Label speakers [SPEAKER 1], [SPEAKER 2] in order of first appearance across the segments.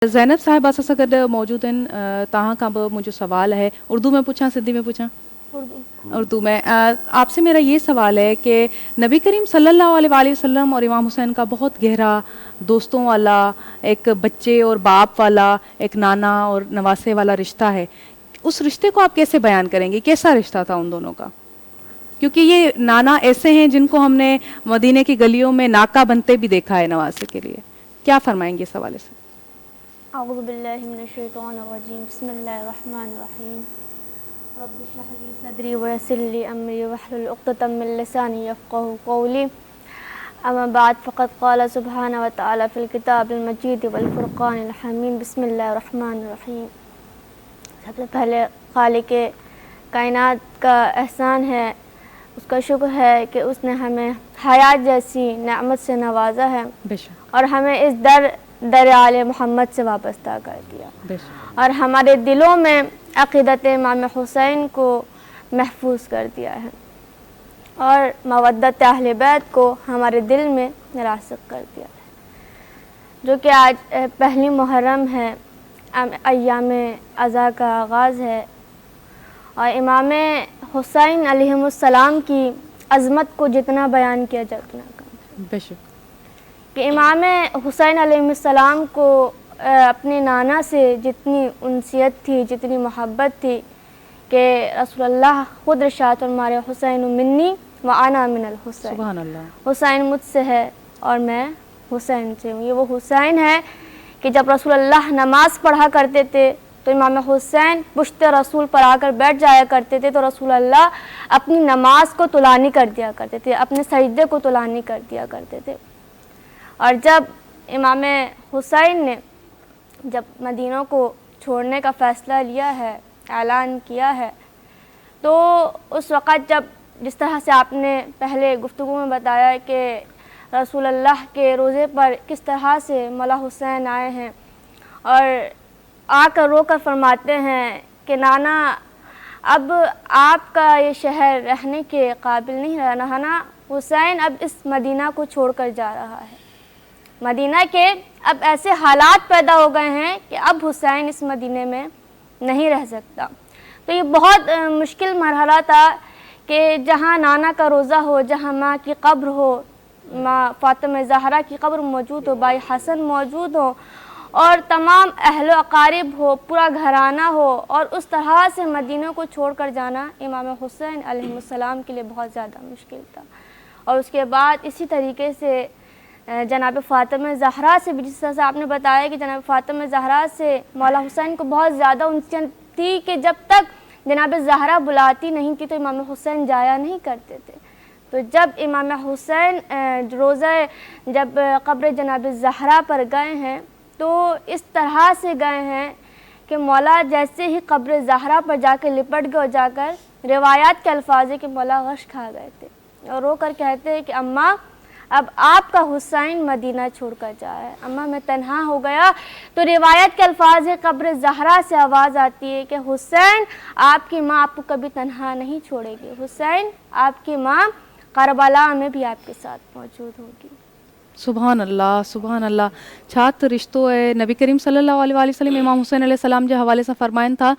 [SPEAKER 1] ज़ैनब साहिब असां सां गॾु मौजूद आहिनि। तव्हां खां बि मुंहिंजो सवाल है, उर्दू में पूछां सिंधी में पूछां? उर्दू में। आपसे मेरा ये सवाल है कि नबी करीम सल्लल्लाहु अलैहि वसल्लम और इमाम हुसैन का बहुत गहरा दोस्तों वाला, एक बच्चे और बाप वाला, एक नाना और नवासे वाला रिश्ता है। उस रिश्ते को आप कैसे बयान करेंगे? कैसा रिश्ता था उन दोनों का? क्योंकि ये नाना ऐसे हैं जिनको हमने मदीने की गलियों में नाका बनते भी देखा है नवासे के लिए। क्या फरमाएंगे इस हवाले से?
[SPEAKER 2] अऊज़ु बिल्लाहि मिनश शैतानिर रजीम, बिस्मिल्लाहिर रहमानिर रहीम। रब्बि इश्रह ली सदरी व यस्सिर ली अमरी वहलुल उक़दतम मिन लिसानी यफ़क़हू क़ौली। अम्मा बाद फ़क़द क़ाल सुब्हानहु व तआला फ़िल किताबिल मजीद वल फ़ुरक़ानिल हमीद, बिस्मिल्लाहिर रहमानिर रहीम। सबसे पहले खालिक़े कायनात का एहसान है, उसका शुक्र है कि उसने हमें हयात जैसी नेमत से नवाजा है और हमें इस दर-ए मोहम्मद से वाबस्ता कर दिया और हमारे दिलों में अक़ीदत इमाम हुसैन को महफूज कर दिया है और मवद्दत अहले बैत को हमारे दिल में रासिख़ कर दिया है। जो कि आज पहली मुहर्रम है, अय्याम अज़ा का आगाज़ है और इमाम हुसैन अलैहिस्सलाम की अज़मत को जितना बयान किया जाए उतना कम है। कि इमाम हुसैन अलैहिस्सलाम को अपने नाना से जितनी उनसियत थी, जितनी मोहब्बत थी कि रसूलुल्लाह खुद इरशाद फरमाए, हुसैन मिन्नी व अना मिनल हुसैन। सुभान अल्लाह। हुसैन मुझसे है और मैं हुसैन से हूँ। ये वो हुसैन है कि जब रसूलुल्लाह नमाज़ पढ़ा करते थे तो इमाम हुसैन पुश्त रसूल पर आकर बैठ जाया करते थे तो रसूलुल्लाह अपनी नमाज को तुलानी कर दिया करते थे, अपने सजदे को तुलानी कर दिया करते थे। और जब इमाम हुसैन ने जब मदीना को छोड़ने का फ़ैसला लिया है, ऐलान किया है, तो उस वक़्त जब जिस तरह से आपने पहले गुफ्तगू में बताया कि रसूलुल्लाह के रोज़े पर किस तरह से मौला हुसैन आए हैं और आकर रोकर फरमाते हैं कि नाना अब आपका ये शहर रहने के काबिल नहीं रहा, नाना हुसैन अब इस मदीना को छोड़कर जा रहा है। मदीना के अब ऐसे हालात पैदा हो गए हैं कि अब हुसैन इस मदीने में नहीं रह सकता। तो ये बहुत मुश्किल मरहला था कि जहाँ नाना का रोज़ा हो, जहाँ माँ की कब्र हो, माँ फ़ातिमा ज़हरा की कब्र मौजूद हो, भाई हसन मौजूद हो और तमाम अहलो अकारिब हो, पूरा घराना हो और उस तरह से मदीने को छोड़ कर जाना इमाम हुसैन अलैहिस्सलाम के लिए बहुत ज़्यादा मुश्किल था। और उसके बाद इसी तरीके से जनाब फ़ातिमा ज़हरा से भी, जिस तरह से आपने बताया कि जनाब फ़ातिमा ज़हरा से मौला हुसैन को बहुत ज़्यादा उनसियत थी कि जब तक जनाब ज़हरा बुलाती नहीं थी तो इमाम हुसैन जाया नहीं करते थे। तो जब इमाम हुसैन रोज़ा जब कब्र जनाब ज़हरा पर गए हैं तो इस तरह से गए हैं कि मौला जैसे ही कब्र ज़हरा पर जाकर लिपट गए और जाकर रिवायात के अल्फाज के मौला गश खा गए थे और रो कर कहते हैं कि अम्मा अब आपका हुसैन मदीना छोड़कर जाए, अम्मा मैं तन्हा हो गया। तो रिवायत के अल्फाज है, कब्र ज़हरा से आवाज़ आती है कि हुसैन आपकी माँ आपको कभी तन्हा नहीं छोड़ेगी, हुसैन आपकी माँ करबला में भी आपके साथ मौजूद होगी।
[SPEAKER 1] सुभान अल्लाह, सुभान अल्लाह। छा त रिश्तो है। नबी करीम सल्लल्लाहु अलैहि वसल्लम इमाम हुसैन अलैहिस्सलाम जे हवाले सां फरमाइनि था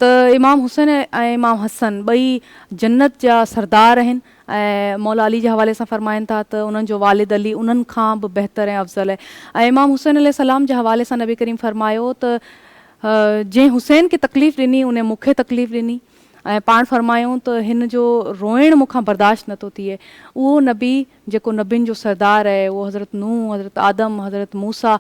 [SPEAKER 1] त इमाम हुसैन ऐं इमाम हसन ॿई जन्नत जा सरदार आहिनि ऐं मौला अली जे हवाले सां फरमाइनि था त उन्हनि जो वालिद अली उन्हनि खां बि बहितर ऐं अफ़ज़ल आहे। ऐं इमाम हुसैन अलैहिस्सलाम जे हवाले सां नबी करीम फरमायो त जंहिं हुसैन खे तकलीफ़ ॾिनी उन मूंखे तकलीफ़ ॾिनी ऐं पाण फरमायूं त हिन जो रोइण मूंखां बर्दाश्त नथो थिए। उहो नबी जेको नबियुनि जो सरदार आहे, उहो हज़रत नूह, हज़रत आदम, हज़रत मूसा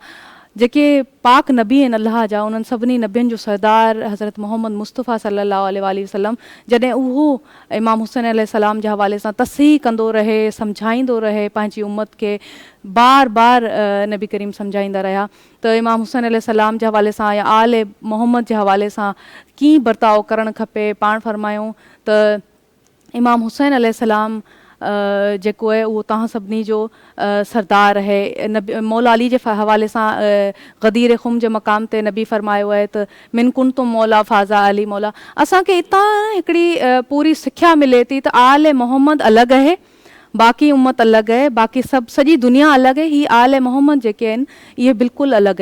[SPEAKER 1] जेके पाक नबी आहिनि अल्लाह जा, उन्हनि सभिनी नबियुनि जो सरदार हज़रत मोहम्मद मुस्तफ़ा सल्लल्लाहु अलैहि वसल्लम, जॾहिं उहो इमाम हुसैन अलैहिस्सलाम जे हवाले सां तस्हीह कंदो रहे, सम्झाईंदो रहे पंहिंजी उम्मत खे, बार बार नबी करीम सम्झाईंदा रहिया त इमाम हुसैन अलैहिस्सलाम जे हवाले सां या आले मोहम्मद जे हवाले सां कीअं बर्ताव करणु खपे। पाण फरमायूं त इमाम हुसैन अलैहिस्सलाम जेको आहे उहो तव्हां सभिनी जो सरदार आहे। नबी मौला अली जे हवाले सां ग़दीर ख़ुम जे मक़ाम ते नबी फरमायो आहे त मिन कुन तुम मौला फ़ाज़ा अली मौला। असांखे इतां हिकिड़ी पूरी सिख्या मिले थी त आले मोहम्मद अलॻि आहे, बाक़ी उम्मत अलॻि आहे, बाक़ी सभु सॼी दुनिया अलॻि आहे, ही आले मोहम्मद जेके आहिनि इहे बिल्कुलु अलॻि आहिनि।